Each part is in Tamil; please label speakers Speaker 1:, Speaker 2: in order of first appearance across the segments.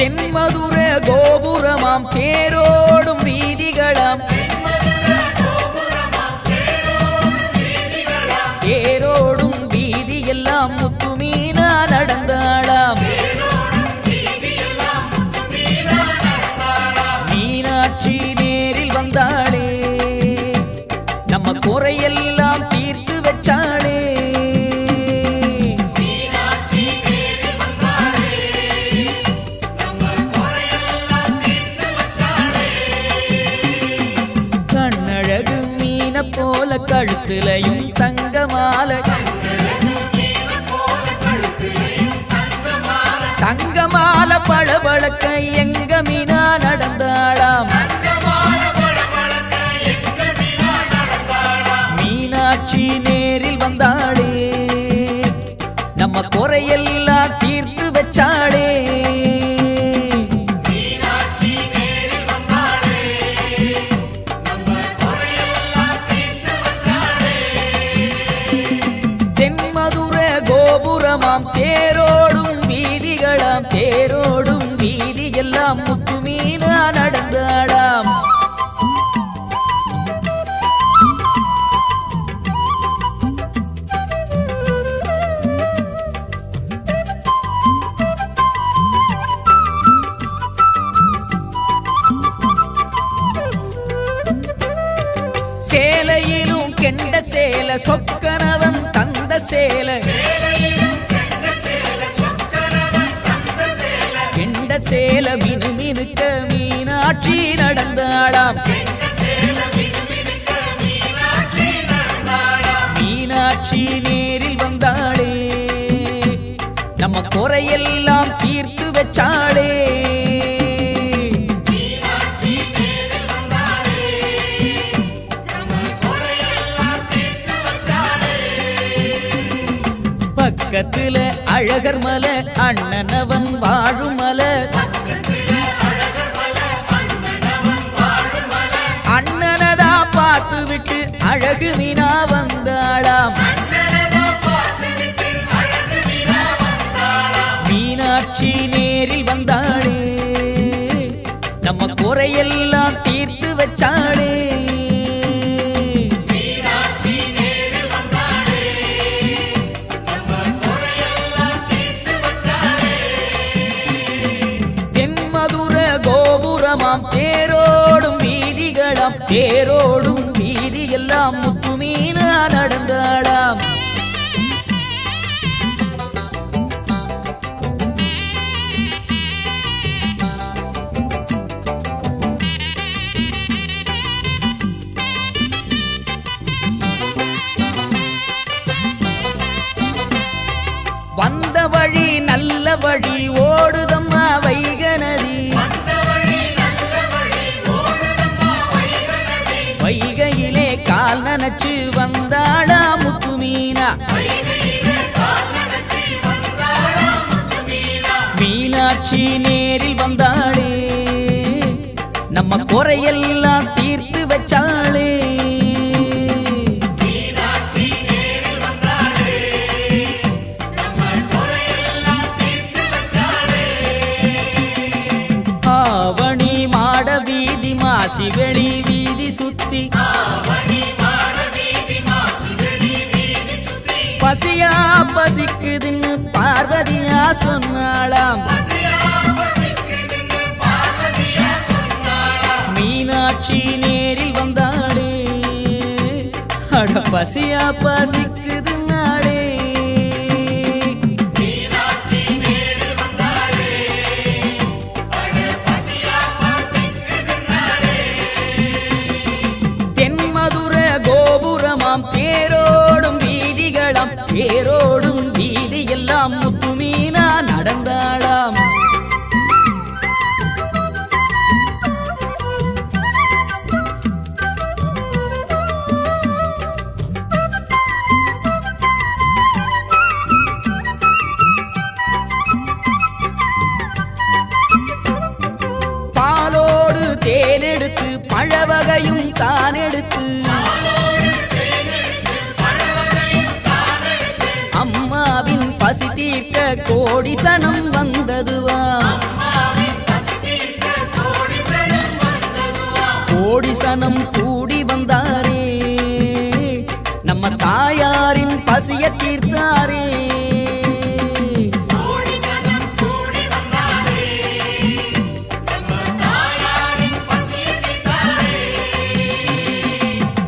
Speaker 1: தென்மதுர கோபுரமாம் தேரோடும் வீதிகளாம் தேரோடும் வீதி எல்லாம் முத்துமீனா நடந்தாளாம் மீனாட்சி நேரில் வந்தாளே நம்ம குறையெல்லாம் தீர்த்து வச்சாளே கண்ணழகு மீன போல கழுத்துலையும் தங்க மாலை தங்க மாலை பளபளக்க எங்க மீனா நடந்தாளாம் மீனாட்சி நேரில் வந்தாளே நம்ம குறையெல்லாம் தீர்த்து வச்சாளே தென்மதுர கோபுரமாம் தேரோடும் வீதிகளாம் தேரோடும் வீதி எல்லாம் முத்துமீனா நடந்தாளாம் சேலையிலும் கெண்ட சேல சொக்கனவன் தந்த சேல கெண்ட சேல மினுமினுக்க மீனாட்சி நடந்தாளாம் மீனாட்சி நேரில் வந்தாளே நம்ம குறையெல்லாம் தீர்த்து வச்சாளே பக்கத்துல அழகர் மலை அண்ணனவன் வாழும் மலை அண்ணனதா பார்த்து விட்டு அழகு மீனா வந்தாளாம் மீனாட்சி நேரில் வந்தாளே நம்ம குறையெல்லாம் தீர்த்து வச்சாளே கோபுரமாம் தேரோடும் வீதிகளாம் தேரோடும் வீதி எல்லாம் முத்துமீனா நடந்தாளாம் வந்த வழி நல்ல வழி ஓடுதம்மா வைக நதி வைகையிலே கால் நனைச்சு வந்தாளா முத்துமீனா மீனாட்சி நேரில் வந்தாளே நம்ம குறையெல்லாம் தீர்த்து வச்சாளே ஆவணி மாட வீதி மாசி வெளி வீதி சுத்தி பசியா பசிக்குதுன்னு பார்வதியா சொன்னாளாம் மீனாட்சி நேரில் வந்தாளே அட பசியா பசிக்குதுன்னாளே தென்மதுர கோபுரமாம் தேரோடும் வீதிகளாம் தேரோடும் வீதி எல்லாம் முத்துமீனா நடந்தாளாம் பாலோடு தேனெடுத்து பழவகையும் தானெடுத்து சனம் கூடி வந்தாரே நம்ம தாயாரின் பசிய தீர்த்தாரே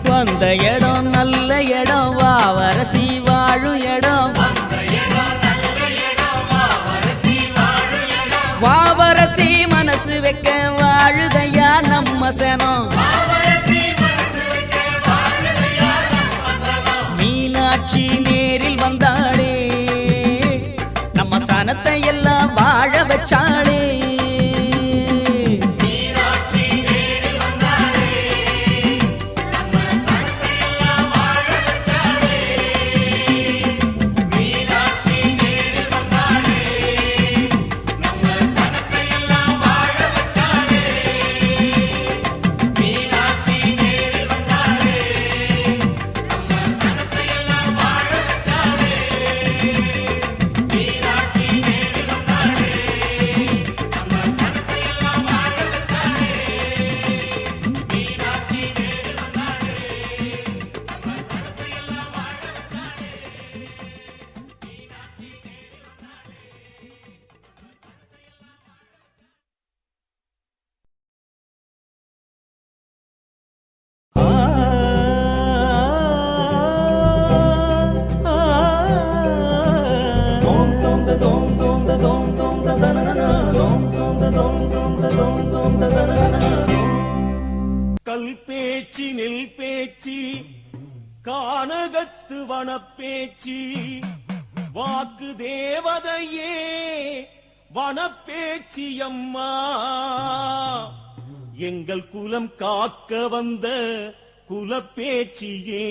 Speaker 1: வந்த இடம் நல்ல இடம் வாவரசி வாழும் இடம் வாவரசி மனசு வைக்க வாழுதையா நம்ம சனம் மீனாட்சி நேரில் வந்தாளே நம்ம சனத்தை எல்லாம் வாழ வச்சாளே
Speaker 2: கல் பேச்சு நெல் பேச்சு கானகத்து வனப்பேச்சு வாக்கு தேவதையே வனப்பேச்சி அம்மா எங்கள் குலம் காக்க வந்த குலப்பேச்சியே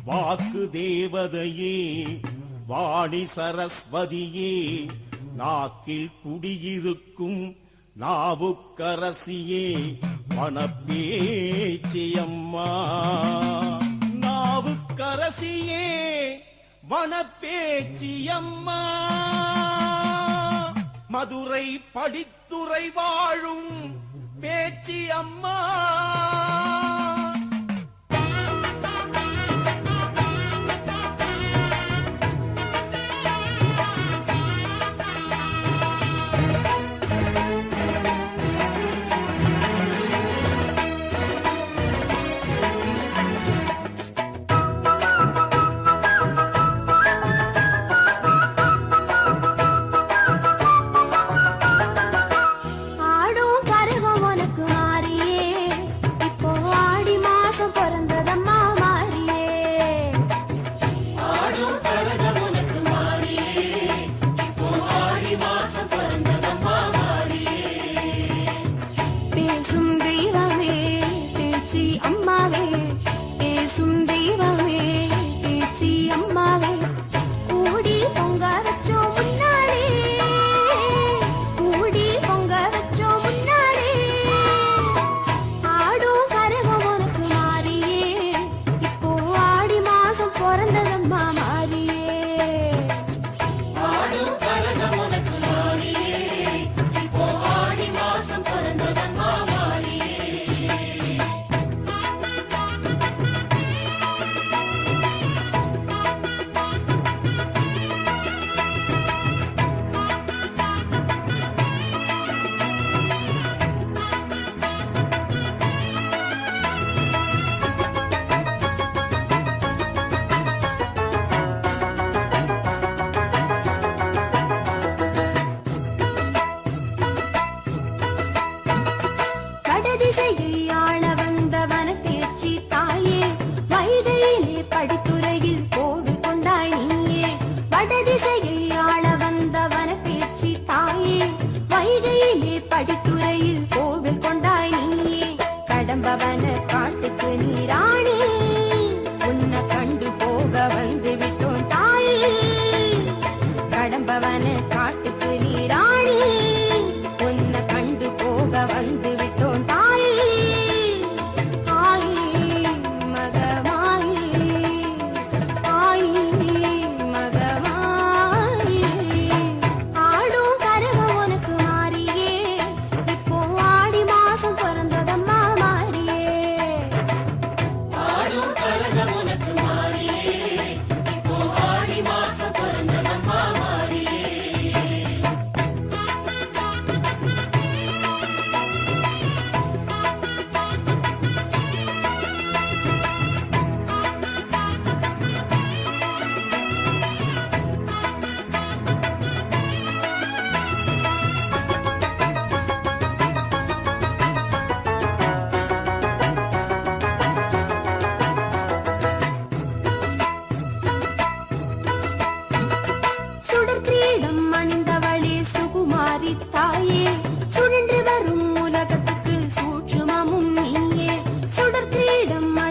Speaker 2: வாக்கு தேவதையே வாணி சரஸ்வதியே நாக்கில் குடியிருக்கும் நாவுக்கரசியே வனப்பேச்சியம்மா நாவுக்கரசியே வனப்பேச்சியம்மா மதுரை படித்துறை வாழும் பேச்சியம்மா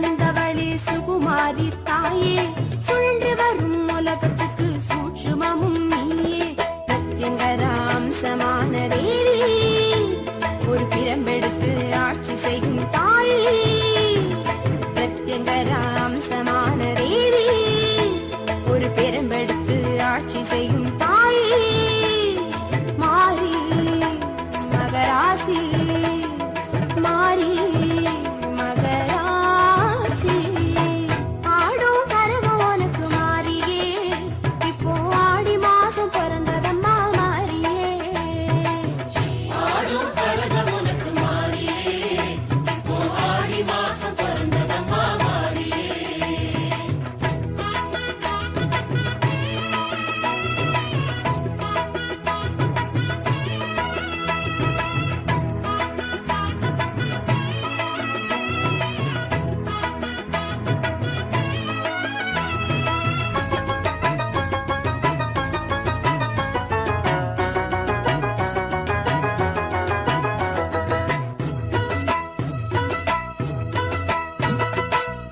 Speaker 3: அணிந்தவளே சுகுமாரி தாயே, சுழன்று வரும் உலகத்துக்கு சூட்சுமமும் நீயே. பிரத்யங்கராம் சமான தேவி, ஒரு பிரம்பெடுத்து ஆட்சி செய்யும் தாயே. பிரத்யங்கராம் சமான தேவி, ஒரு பெரும்பெடுத்து ஆட்சி செய்யும் தாயே. மாறி மகராசி, மாறி மகராசி, ஆடும் கரகம் உனக்கு மாறியே. இப்போ ஆடி மாசம் பிறந்ததம்மா மாறியே. ஆடும் கரகம் உனக்கு மாறியே, இப்போ ஆடி மாசம் பிறந்ததம்மா மாறியே.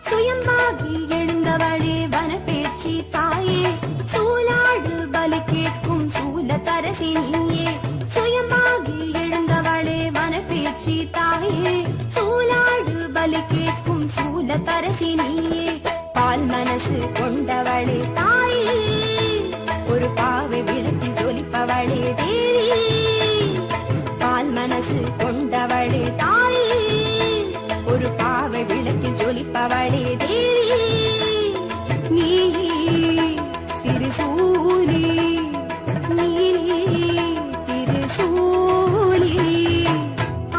Speaker 3: சுயம்பாகி எழுந்தவளே வனப்பேச்சி தாயே, சூலாடு பலி கேட்கும் சூலத்தரசி நீயே. சுயம்பாகி எழுந்தவளே வனப்பேச்சி தாயே, சூலாடு பலி கேட்கும் சூலத்தரசி நீயே. பால் மனசு கொண்டவளே தாயே, ஒரு பாவை விளக்கி ஜொலிப்பவளே தேவி. பால் மனசு கொண்டவளே தாயே, ஒரு பாவை விளக்கி ஜொலிப்பவளே தேவி. நீ திருசூலி, நீ திருசூலி,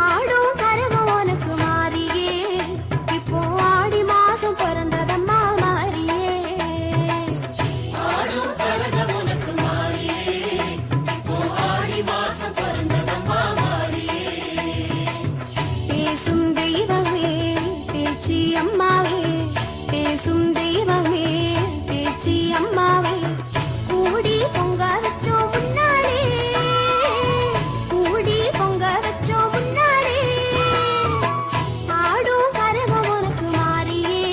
Speaker 3: ஆடும் கரகம் உனக்கு மாறியே. இப்போ ஆடி மாசம் பிறந்ததம்மா மாறியே. ஆடும் கரகம் உனக்கு மாறியே, இப்போ ஆடி மாசம் பிறந்ததம்மா மாறியே. பேசும் தெய்வமே பேச்சி அம்மாவே, பேசும் தெய்வமே பேச்சி அம்மாவே, கூடி பொங்க வச்சோம் முன்னாலே, கூடி பொங்க வச்சோம் முன்னாலே. ஆடும் கரகம் உனக்கு மாறியே,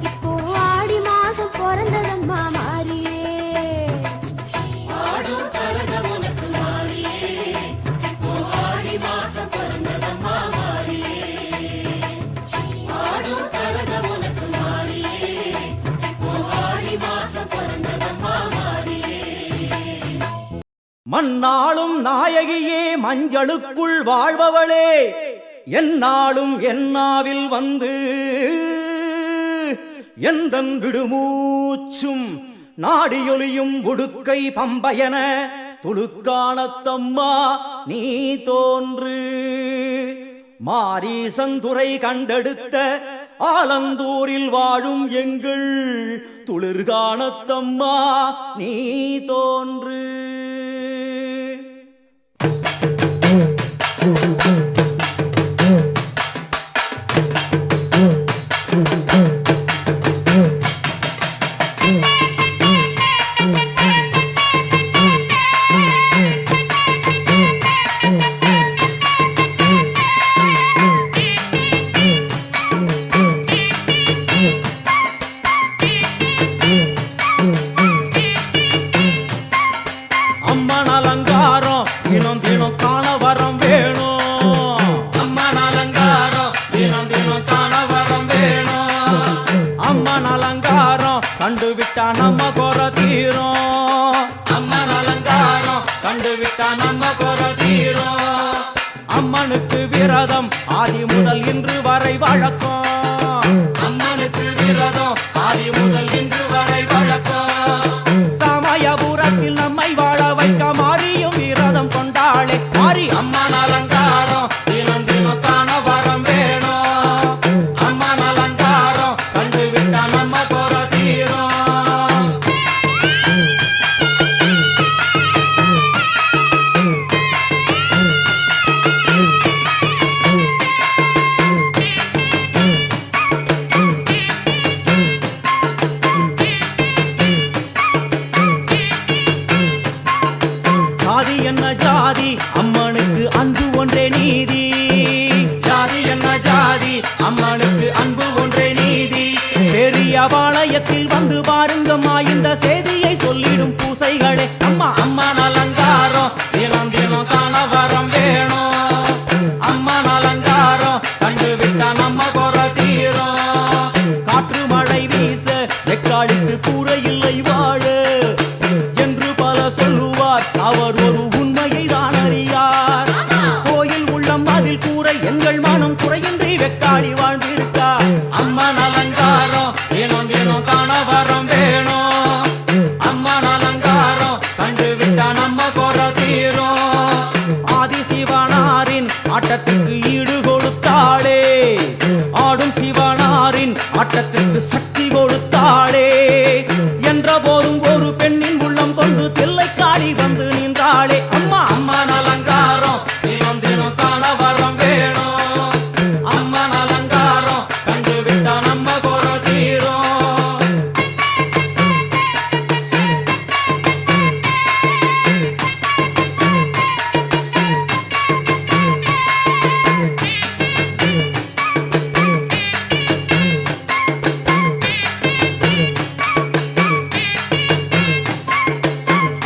Speaker 3: இப்போ ஆடி மாசம் பிறந்ததம்மா மாறியே. ஆடும் கரகம் உனக்கு மாறியே, இப்போ ஆடி மாசம் பிறந்ததம்மா மாறியே. ஆடும் கரகம் உனக்கு மாறியே, இப்போ ஆடி மாசம் பிறந்ததம்மா மாறியே.
Speaker 1: மண்ணாளும் நாயகியே மஞ்சளுக்குள் வாழ்பவளே, என்னாலும் என்னாவில் வந்து எந்தன் விடுமூச்சும் நாடியொலியும் உடுக்கை பம்பையன துளுக்கானத்தம்மா நீ தோன்று. மாரீசந்துரை கண்டெடுத்த ஆலந்தூரில் வாழும் எங்கள் துளிர்கானத்தம்மா நீ தோன்று. அம்மன் அலங்காரம் தினம் தினம் காண வரம் வேணும். அம்மன் அலங்காரம் தினம் தினம் காண வரம் வேணும். அம்மன் அலங்காரம் கண்டுவிட்டா நம்ம குறை தீரும். அம்மன் அலங்காரம் கண்டுவிட்டா நம்ம குறை தீரும். அம்மனுக்கு விரதம் ஆதி முதல் இன்று வரை வழக்கம். அம்மனுக்கு விரதம் ஆதி முதல் இன்று வரை வழக்கம். சமயபுரத்தில் நம்மை வாழ வைக்க மாறியும் விரதம் கொண்டாளே மாறி. அம்மன் அலங்காரம் தினம் தினம் காண வரம் வேணும். அம்மன் அலங்காரம் கண்டுவிட்டா நம்ம குறை தீரும். சமயத்தில் வந்து பாருங்கம்மா இந்த செய்தியை சொல்லிடும் பூசைகளே. அம்மா அம்மன் அலங்காரம் தினம் தினம் காண வரம் வேணும். அம்மன் அலங்காரம் கண்டு விட்டா நம்ம குறை தீரும். காற்று மழை வீச வெக்காளிக்கு கூரை இல்லை வாழ என்று பல சொல்லுவார். அவர் ஒரு உண்மையை தான் அறியார். கோயில் உள்ளம் அதில் கூரை எங்கள் மனம் குறையின்றி வெக்காளி வாழ்ந்திருக்கா. அம்மன் அலங்காரம் தினம் தினம் காண வரம் வேணும். அம்மன் அலங்காரம் கண்டு விட்டா நம்ம குறை தீரும். ஆதிசிவனாரின் ஆட்டத்திற்கு ஈடு கொடுத்தாளே. ஆடும் சிவனாரின் ஆட்டத்திற்கு சக்தி கொடுத்தாளே. என்ற போதும் ஒரு பெண்ணின் உள்ளம் கொண்டு தில்லைக்காளி வந்து நின்றாளே. அம்மா அம்மன் அலங்காரம் தினம் தினம் காண வரம் வேணும். அம்மன் அலங்காரம் கண்டு விட்டா நம்ம குறை தீரும்.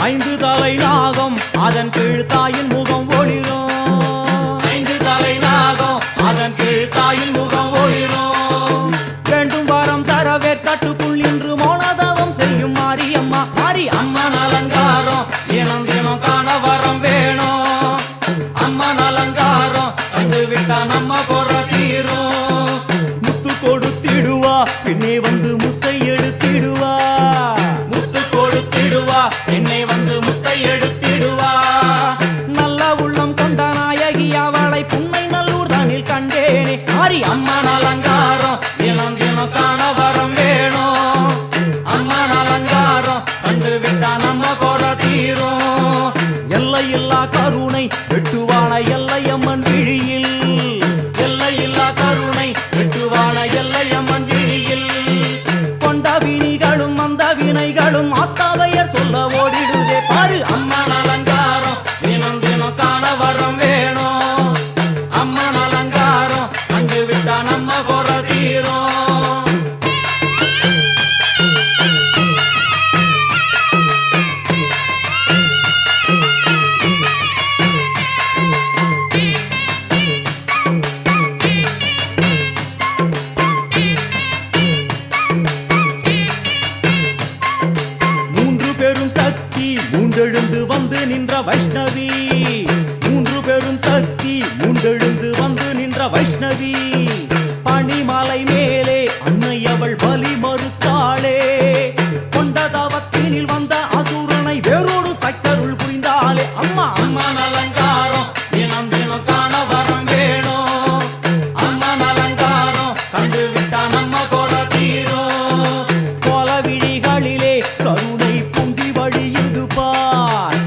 Speaker 1: ஐந்து தலை நாகம் அதன் கீழ் தாயின் முகம் ஒளிரும். ஐந்து தலை நாகம் அதன் கீழ் தாயின் முகம் ஒளிரும். வேண்டும் வரம் தரவே கட்டுக்குள் இன்று மௌனதவம் செய்யும் மாரியம்மா. மாரி அம்மன் அலங்காரம் தினம் தினம் காண வரம் வேணும். அம்மன் அலங்காரம் கண்டு விட்டா நம்ம குறை தீரும். முத்து கொடுத்திடுவா பின்னே வந்து முத்தை எடுத்திடுவா. முத்து கொடுத்திடுவா என்னை வந்து முத்தை எடுத்திடுவா. நல்ல உள்ளம் கொண்ட நாயகி அவளை புன்னை நல்லூர் தானில் கண்டேனே. மாரி அம்மன் அலங்காரம் தினம் தினம் காண வரம் வேணும். அம்மன் அலங்காரம் கண்டு விட்டா நம்ம குறை தீரும். எல்லையில்லா கருணை வெட்டுவான எல்லையம்மன் விழியில். எல்லையில்லா கருணை வெட்டுவான எல்லையம்மன் விழியில். கொண்ட வினிகளும் அந்த வினைகளும் ஆத்தாவையர் சொல்ல ஓடிடுதே. பாரு அம்மன் அலங்காரம் தினம் தினம் காண வரம் வேணும். அம்மன் அலங்காரம் கண்டு விட்டா நம்ம குறை தீரும். மூன்று பெரும் சக்தி மூண்டெழுந்து வந்து நின்ற வைஷ்ணவி. மூன்று பெரும் சக்தி மூண்டெழுந்து வந்து நின்ற வைஷ்ணவி. பனிமலை மேலே அன்னை அவள் பலி மறுத்தாளே. கொண்ட தவத்தினில் வந்த அசுரனை வேரோடு சக்கருள் புரிந்தாளே. அம்மா அம்மன் அலங்காரம் தினம் தினம் காண வரம் வேணும். அம்மன் அலங்காரம் கண்டு விட்டா நம்ம குறை தீரும். கோல விழிகளிலே கருணை பொங்கி வழியுது பார்.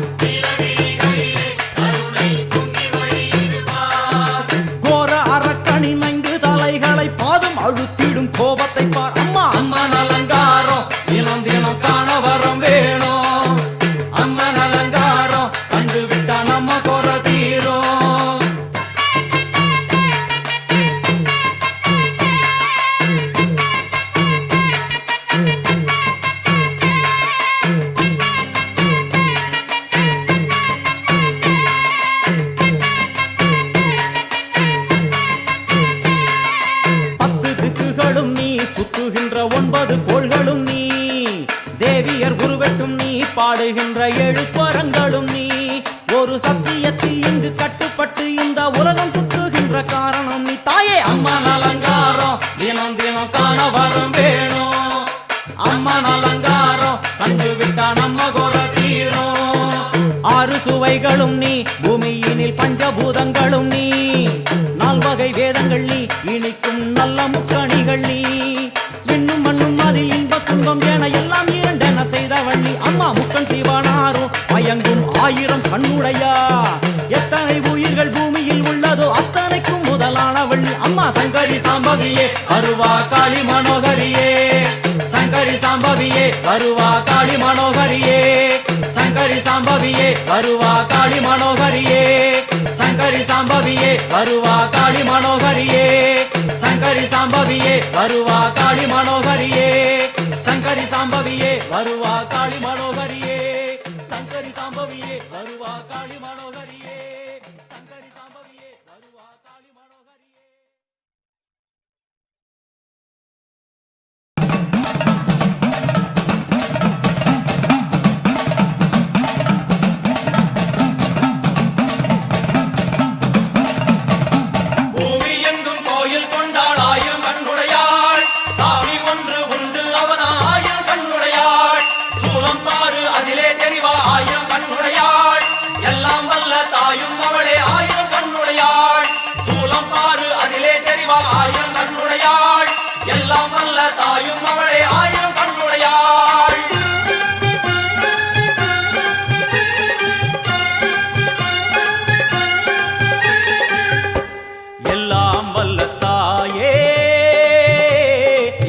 Speaker 1: கோர அரக்கனின் 5 தலைகளை பாதம் அழுத்திடும் கோபத்தை பார். அம்மா அம்மன் அலங்காரம் தினம் தினம் காண வரம் வேணும். அம்மன் அலங்காரம் கண்டு விட்டா நம்ம குறை தீரும். பத்து திக்குகளும் நீ சுத்துகின்ற 9 கோள்களும் நீ. தேவியர் உருவெட்டும் நீ பாடுகின்ற 7 ஸ்வரங்களும் நீ. ஒரு சத்தியத்தில் இங்கு கட்டுப்பட்டு இந்த உலகம் சுத்துகின்ற காரணம் நீ. தாயே அம்மன் அலங்காரம் தினம் தினம் காண வரம் வேணும். அம்மன் அலங்காரம் கண்டு விட்டா நம்ம குறை தீரும். 6 சுவைகளும் நீ பூமியினில் பஞ்சபூதங்களும் நீ. 4 வகை வேதங்கள் நீ இனிக்கும் நல்ல முக்கணிகள் நீ. விண்ணும் மண்ணும் அதில் இன்ப துன்பம் என எல்லாம் இரண்டென செய்தவள் நீ. அம்மா முக்கன் சிவனாரும் மயங்கும் 1000 கண்ணுடையா. எத்தனை உயிர்கள் பூமியில் உள்ளதோ அத்தனைக்கும் முதலானவள் நீ. அம்மா சங்கரி சாம்பவியே அருவா காளி மனோகரியே. சங்கரி சாம்பவியே அருவா காளி மனோகரியே. சங்கரி சாம்பவியே அருவா காளி மனோகரியே. சங்கரி சாம்பவியே அருவா காளி மனோகரியே. சங்கரி சாம்பவியே அருவா காளி மனோகரியே. சங்கரி சாம்பவியே வருவா காளி மனோகரியே சங்கரி சாம்பவியே வருவா காளி மனோகரியே சங்கரி சாம்பவியே வருவா காளி மனோகரியே. பூமி எங்கும் கோயில் கொண்டாள் ஆயிரம் கண்ணுடையாள் சாமி ஒன்று உண்டு அவனா ஆயிரம் கண்ணுடையாள் சூலம் பாரு அதிலே தெரிவா ஆயிரம் கண்ணுடையாள் எல்லாம் வல்ல தாயும் அவளே ஆயிரம் கண்ணுடையாள் சூலம் பாரு அதிலே தெரிவா ஆயிரம் கண்ணுடையாள் எல்லாம் வல்ல தாயும் அவளே ஆயிரம் கண்ணுடையாள். எல்லாம் வல்ல தாயே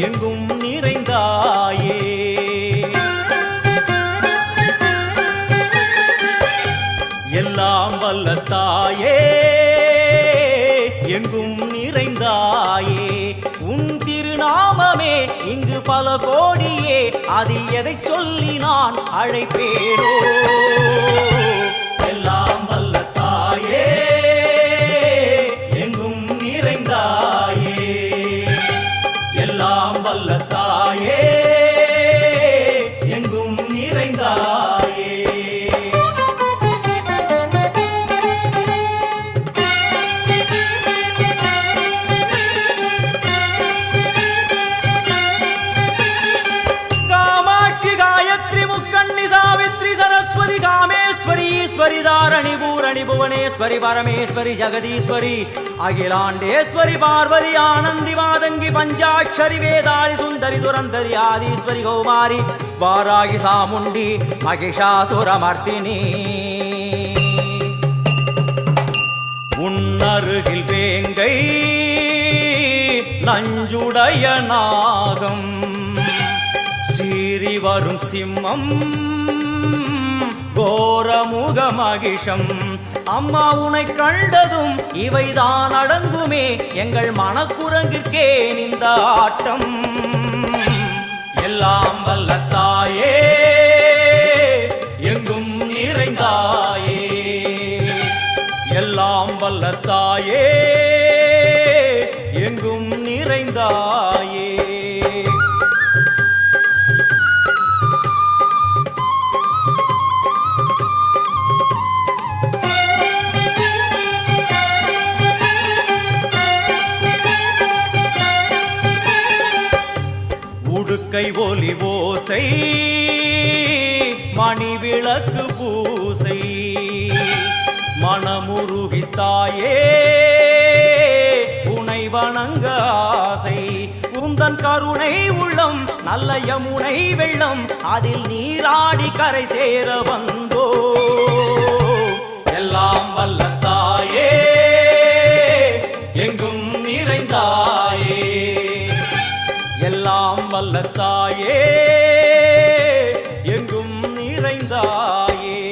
Speaker 1: எங்கும் நிறைந்தாயே எல்லாம் வல்ல தாயே எங்கும் நிறைந்தாயே உன் திருநாமமே இங்கு பல கோடியே அது எதை சொல்லி நான் அழைப்பேனோ. எல்லாம் வல்ல தாயே எங்கும் நிறைந்தாயே எல்லாம் வல்ல தாயே எங்கும் நிறைந்தாயே. காமாட்சி காயத்ரி முக்கண்ணி சாவித்ரி சரஸ்வதி காமேஸ்வரி ஈஸ்வரி தாரணி பூரணி புவனேஸ்வரி பரமேஸ்வரி ஜெகதீஸ்வரி அகிலாண்டேஸ்வரி பார்வதி ஆனந்தி மாதங்கி பஞ்சாட்சரி வேதாளி சுந்தரி துரந்தரி ஆதீஸ்வரி கௌமாரி வாராகி சாமுண்டி மகிஷாசுரமர்த்தினி. உன்னருகில் வேங்கை நஞ்சுடைய நாகம் சீறி வரும் சிம்மம் கோரமுக மகிஷம் அம்மா உனை கண்டதும் இவைதான் அடங்குமே எங்கள் மனக்குரங்கிற்கே இந்த ஆட்டம். எல்லாம் வல்ல தாயே எங்கும் நிறைந்தாயே எல்லாம் வல்ல தாயே எங்கும் நிறைந்தாயே. உடுக்கை ஒலி ஓசை மணி விளக்கு பூசை மனமுருகித்தாயே உனை வணங்க ஆசை உந்தன் கருணை உள்ளம் நல்ல யமுனை வெள்ளம் அதில் நீராடி கரை சேர வந்தோ. எல்லாம் வல்ல தாயே எங்கும் நிறைந்தாயே எல்லாம் வல்ல தாயே எங்கும் நிறைந்தாயே.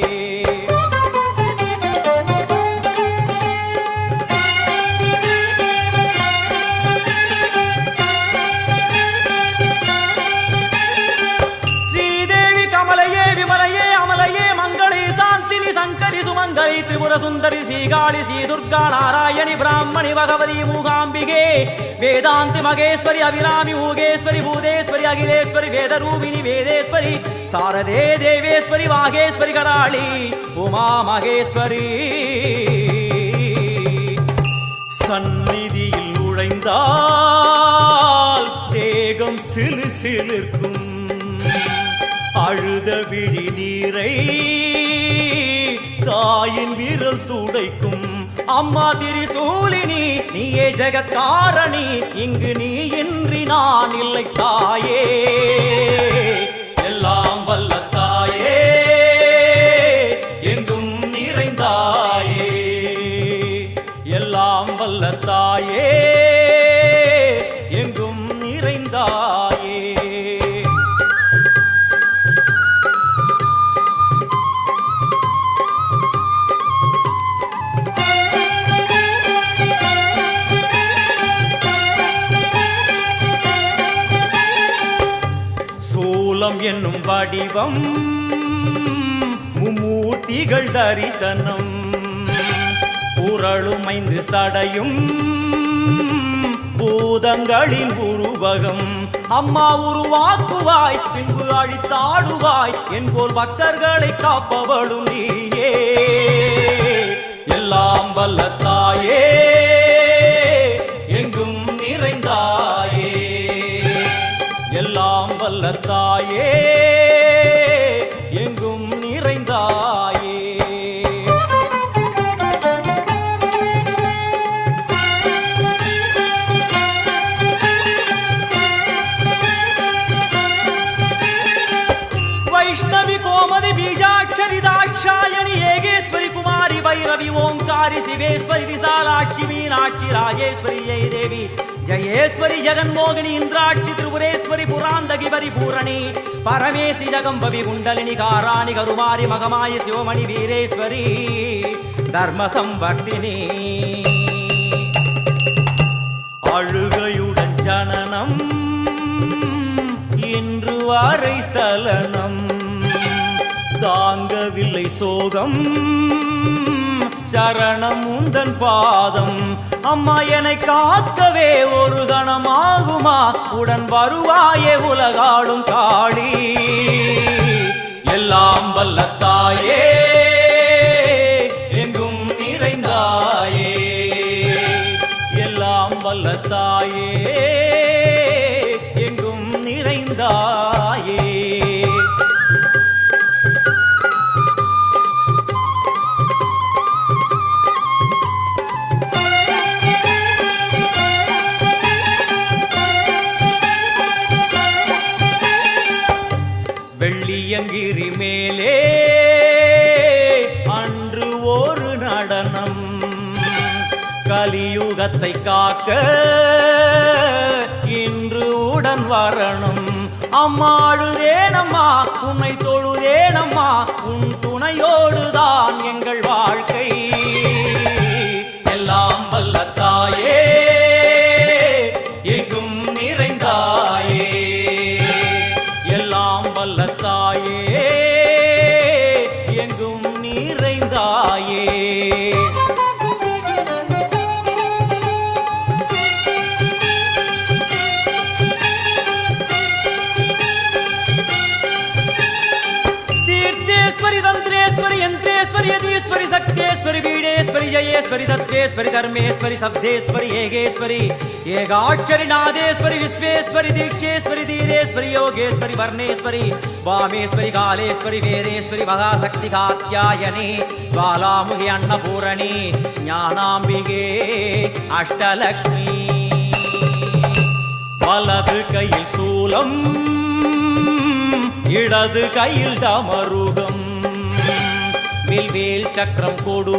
Speaker 1: ஸ்ரீதேவி கமலையே விமலையே அமலையே மங்களே சாந்தினி சங்கரி சுமங்கலி திரிபுர சுந்தரி ஸ்ரீகாளி ஸ்ரீ துர்கா நாராயணி பிராமணி பகவதி மூகாம்பிகே வேதாந்தி மகேஸ்வரி அபிராமி மூகேஸ்வரி பூதேஸ்வரி அகிலேஸ்வரி வேதரூபிணி வேதேஸ்வரி சாரதே தேவேஸ்வரி வாகேஸ்வரி கராளி உமா மகேஸ்வரி. சந்நிதியில் நுழைந்தால் தேகம் சிலு சிலிர்க்கும் அழுத விழி நீரை தாயின் விரல் துடைக்கும் அம்மா திரிசூலினி நீயே ஜெகத்காரணி இங்கு நீ இன்றி நான் இல்லை தாயே. எல்லாம் வல்ல தாயே எங்கும் நிறைந்தாயே எல்லாம் வல்ல தாயே எங்கும் நிறைந்தாயே. தெய்வம் என்னும் வடிவம் மும்மூர்த்திகள் தரிசனம் உரளும் 5 சடையும் பூதங்களின் உருவகம் அம்மா உருவாக்குவாய் பின்பு அழித்தாடுவாய் என்போல் பக்தர்களை காப்பவளும் நீயே எல்லாம் வல்ல தாயே எங்கும் நிறைந்தாயே எல்லாம் வல்ல தாயே எங்கும் நிறைந்தாயே वैष्णवी कोमदि बीजाक्षरी दाक्षायणी येगेश्वरी कुमारी भैरवी ओंकारी शिवेश्वरी विशालाक्षी मीनाक्षी राजेश्वरी जय देवी जयेश्वरी जगन्मोहिनी इंद्राक्षी त्रिपुरेश्वरी पुरांदगी परिपूरणी परमेशि जगंबवी कुंडलिनी काराणि करुमारी मगमायि शिवमणि वीरेश्वरी धर्म संवर्धिनी அழுகையுடன் ஜனனம் இன்று வரை சலனம் தாங்கவில்லை சோகம் சரணம் உந்தன் பாதம் அம்மா என்னை காக்கவே ஒரு கணமாகுமா உடன் வருவாயே உலகாடும் காளி எல்லாம் வல்ல தாயே எங்கும் நிறைந்தாயே எல்லாம் வல்ல தாயே எங்கும் நிறைந்தாயே வெள்ளியங்கிரி மேலே அன்று ஒரு நடனம் கலியுகத்தை காக்க இன்று உடன் வரணும் அம்மா அழுதேனம்மா உன்னை தொழுதேனம்மா உன் துணையோடுதான் எங்கள் வாழ்க்கை எல்லாம் வல்ல தாயே எங்கும் நிறைந்தாயே எல்லாம் வல்ல தாயே எங்கும் நிறைந்தாயே तंत्रेश्वरी यंत्रेश्वरी यदीश्वरी शक्तेश्वरी बीडेश्वरी जयेश्वरी दत्तेश्वरी धर्मेश्वरी शब्देश्वरी येगेश्वरी येगाक्षरी नादेश्वरी विश्वेश्वरी दीक्षेश्वरी धीरेश्वरी योगेश्वरी वर्णेश्वरी वामेश्वरी कालेश्वरी वीरेश्वरी महाशक्ति कात्यायनी ज्वालामुखी अन्नपूरणी ज्ञानाम्बिके अष्टलक्ष्मी वलது கையில் சூலம் இடது கையில் டமருகம் வில்வேல் சக்கரம் கொடுவாள்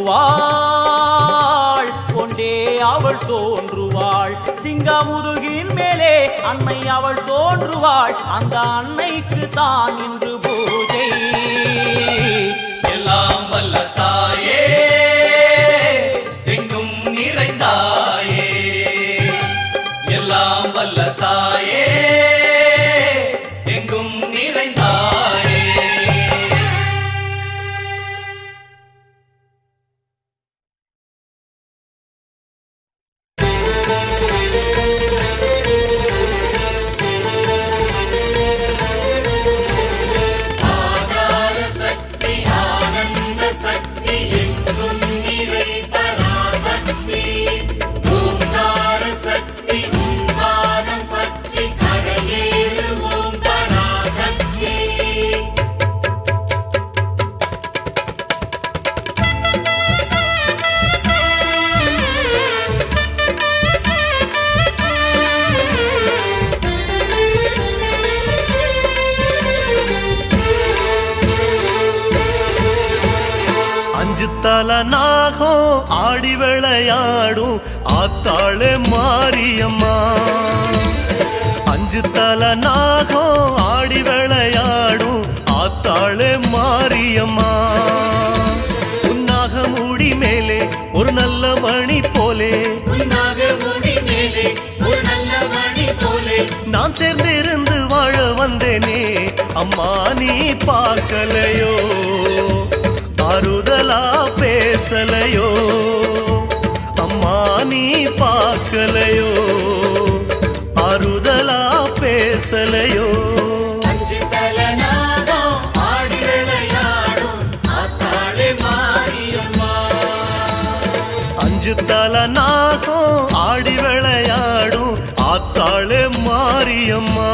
Speaker 1: கொண்டே அவள் தோன்றுவாள் சிங்கமுதுகின் மேலே அன்னை அவள் தோன்றுவாள் அந்த அன்னைக்கு தான் இன்று பூஜை எல்லாம் வல்ல தாயே எங்கும் நிறைந்தாயே எல்லாம் வல்ல தாயே எங்கும் நிறைந்தாயே
Speaker 3: ஆதார சக்தி ஆனந்த சக்தி எங்கும் நிறை பராசக்தி ஓங்கார சக்தி உன்பாதம் பற்றி கரையேறுவோம் பராசக்தி
Speaker 4: அஞ்சு தல நாகம் ஆடி விளையாடும் ஆத்தாளே மாரியம்மா அஞ்சு தல நாகம் ஆடி விளையாடும் ஆத்தாளே மாரியம்மா உன்னாக மூடி மேலே ஒரு நல்ல மணி போலே
Speaker 3: உன்னாக முடி மேலே ஒரு நல்ல மணி போலே
Speaker 4: நாம் சேர்ந்திருந்து வாழ வந்தேனே அம்மா நீ பார்க்கலையோ ஆறுதலா பேசலையோ அம்மா நீ பார்க்கலையோ ஆறுதலா பேசலையோ
Speaker 3: அஞ்சு தலை நாகம் ஆடி விளையாடும் ஆத்தாளே மாரியம்மா.
Speaker 4: அஞ்சு தலை நாகம் ஆடி விளையாடும் ஆத்தாளே மாரியம்மா.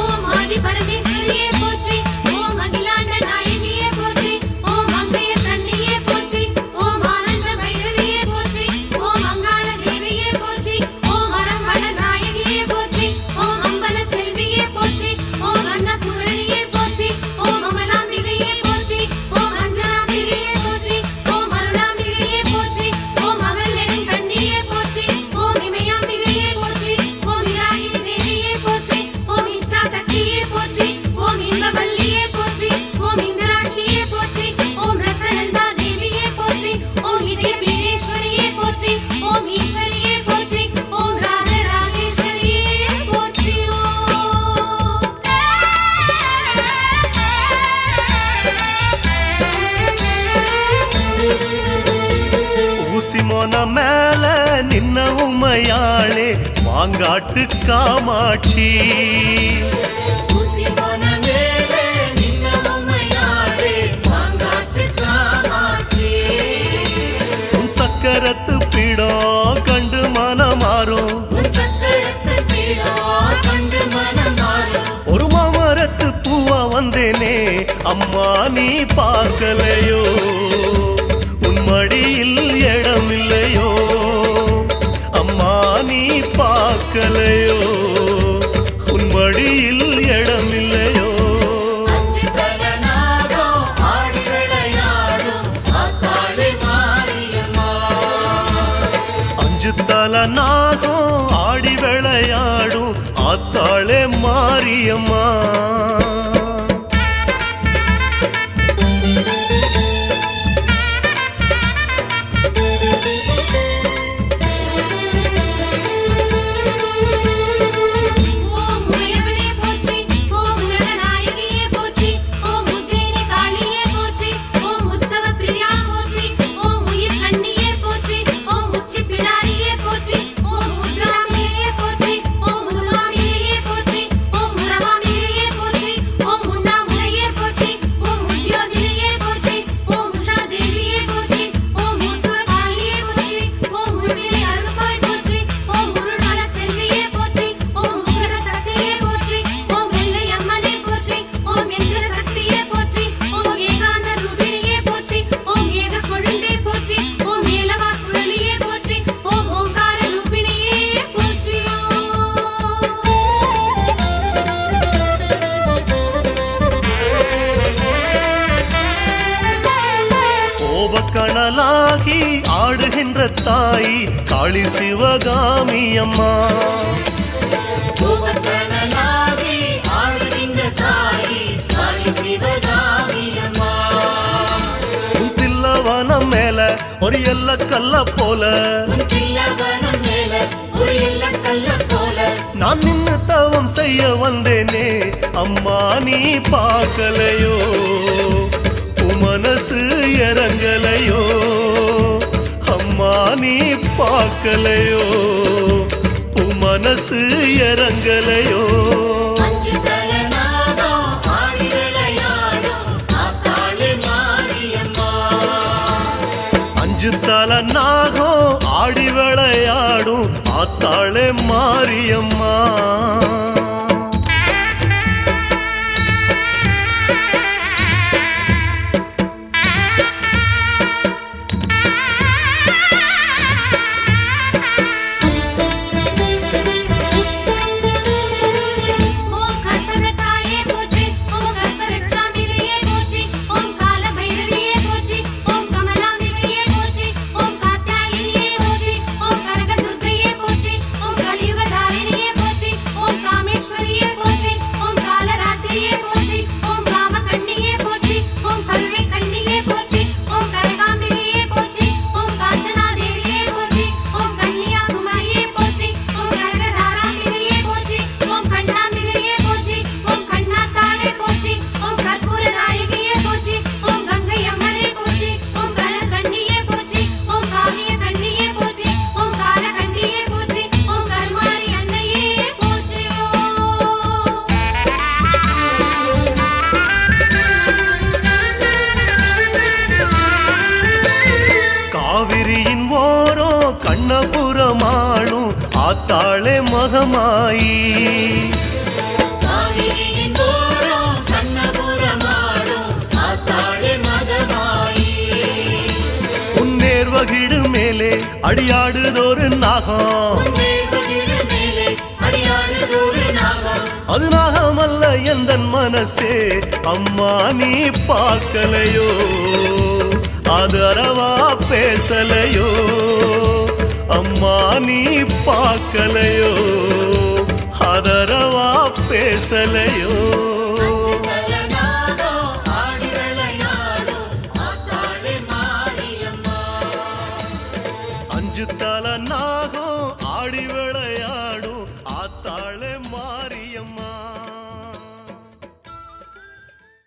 Speaker 3: ஓம் ஆதி பரமேஸ்வரியே போற்றி, ஓம் அகிலாண்ட நாயகியே போற்றி, ஓம் அங்கையர் கண்ணியே போற்றி, ஓம் ஆனந்த பைரவியே போற்றி, ஓம் அங்காள தேவியே போற்றி, ஓம் அரம்பள நாயகியே போற்றி, ஓம் அம்பல செல்வியே போற்றி, ஓம் அன்னபூரணியே போற்றி, ஓம் அமலாம்பிகையே போற்றி, ஓம் அஞ்சனாம்பிகையே போற்றி, ஓம் அருளாம்பிகையே போற்றி, ஓம் அகல் நெடுங்கண்ணியே போற்றி, ஓம் இமயாம்பிகையே போற்றி, ஓம் இராகினி தேவியே போற்றி, ஓம் இச்சா சக்தியே போற்றி, ஓம் இன்பவல்லியே போற்றி, ஓம் இந்திராட்சியே போற்றி, ஓம் ரத்னநந்தா தேவியே போற்றி, ஓம் இதய வீரேஸ்வரியே போற்றி, ஓம் ஈஸ்வரியே போற்றி, ஓம் ராஜராஜேஸ்வரியே போற்றி.
Speaker 4: ஊசி மோன மேல நின்ன உமையாளே மாங்காட்டு காமாட்சி
Speaker 3: ஊசி போன மேலே நின்ன உமையாளே மாங்காட்டு காமாட்சி.
Speaker 4: உன் சக்கரத்து பீடம் கண்டு மனமாறும்
Speaker 3: உன் சக்கரத்து பீடம் கண்டு மனம் மாறும்.
Speaker 4: ஒரு மாமரத்து பூவா வந்தேனே அம்மா நீ பார்க்கலையோ உன் மடியில் இடமில்லையோ அம்மா நீ பார்க்கலையோ உன் மடியில் இடமில்லையோ
Speaker 3: அஞ்சு தலை நாகம் ஆடி விளையாடும் ஆத்தாளே மாரியம்மா.
Speaker 4: அஞ்சு தலை நாகம் ஆடி விளையாடும் ஆத்தாளே மாரியம்மா.
Speaker 3: ஓம் உமையவளே போற்றி, ஓம் உலக நாயகியே போற்றி, ஓம் உஜ்ஜயினி காளியே போற்றி, ஓம் உற்சவ பிரியா போற்றி, ஓம் உயிர் கண்ணியே போற்றி, ஓம் உச்சி பிடாரியே போற்றி, ஓம் உத்ராமியே போற்றி, ஓம் உருவாமியே போற்றி, ஓம் உரவாமியே போற்றி, ஓம் உண்ணாமுலையே போற்றி, ஓம் உத்யோதினியே போற்றி, ஓம் உஷா தேவியே போற்றி, ஓம் மூத்தூர காளியே போற்றி, ஓம் உள்விலை அருள்பாய் போற்றி, ஓம் உருள்மல செல்வியே போற்றி, ஓம் உக்கிர சக்தியே போற்றி, ஓம் வெள்ளை அம்மனே போற்றி, ஓம் எந்திர சக்தியே போற்றி, ஓம் ஏகாந்த ரூபிணியே போற்றி, ஓம் ஏக கொழுந்தே போற்றி, ஓம் ஏலவா குழலியே போற்றி, ஓம் ஓங்கார ரூபிணியே போற்றி.
Speaker 4: கோபக்கணலாகி ஆடுகின்ற தாய் காளி சிவகாமி அம்மா
Speaker 3: தூபக்கனலாகி ஆடுகின்ற தாயி காளி சிவகாமி அம்மா.
Speaker 4: உன் தில்லவனம் மேல ஒரு எல்ல கல்ல போல
Speaker 3: உன் தில்லவனம் மேல ஒரு எல்லக்கல்ல போல
Speaker 4: நான் நின்னு தவம் செய்ய வந்தேனே அம்மா நீ பார்க்கலையோ உன் மனசு இறங்கலையோ அம்மா நீ பார்க்கலையோ உன் மனசு இறங்கலையோ
Speaker 3: அஞ்சு தலை நாகம் ஆடி விளையாடும் ஆத்தாளே மாரியம்மா.
Speaker 4: அஞ்சு தலை நாகம் ஆடி விளையாடும் ஆத்தாளே மாரியம்மா.
Speaker 3: ஓம் கற்பக தாயே போற்றி, ஓம் கற்பரட்சாம்பிகையே போற்றி, ஓம் கால பைரவியே போற்றி, ஓம் கமலாம்பிகையே போற்றி, ஓம் காத்யாயினியே போற்றி, ஓம் கனக துர்க்கையே போற்றி, ஓம் கலியுக தாரிணியே போற்றி, ஓம் காம
Speaker 4: மன்னபுரமாளும் ஆத்தாளே மகமாயி
Speaker 3: காவிரியின் ஓரம் கண்ணபுரமாடும் ஆத்தாளே மகமாயி.
Speaker 4: உன்னேர்வகிடு மேலே அடியாடுதொரு நாகம்
Speaker 3: உன்னேர்வகிடு மேலே அடியாடுதொரு நாகம்.
Speaker 4: அது நாகமல்ல எந்தன் மனசே அம்மா நீ பார்க்கலையோ அது அறவா பேசலையோ அம்மா நீ பார்க்கலையோ அதரவா பேசலையோ
Speaker 3: அஞ்சுதல நாகம் ஆடி விளையாடும் ஆத்தாளே மாரியம்மா.
Speaker 4: அஞ்சு தல நாகம் ஆடி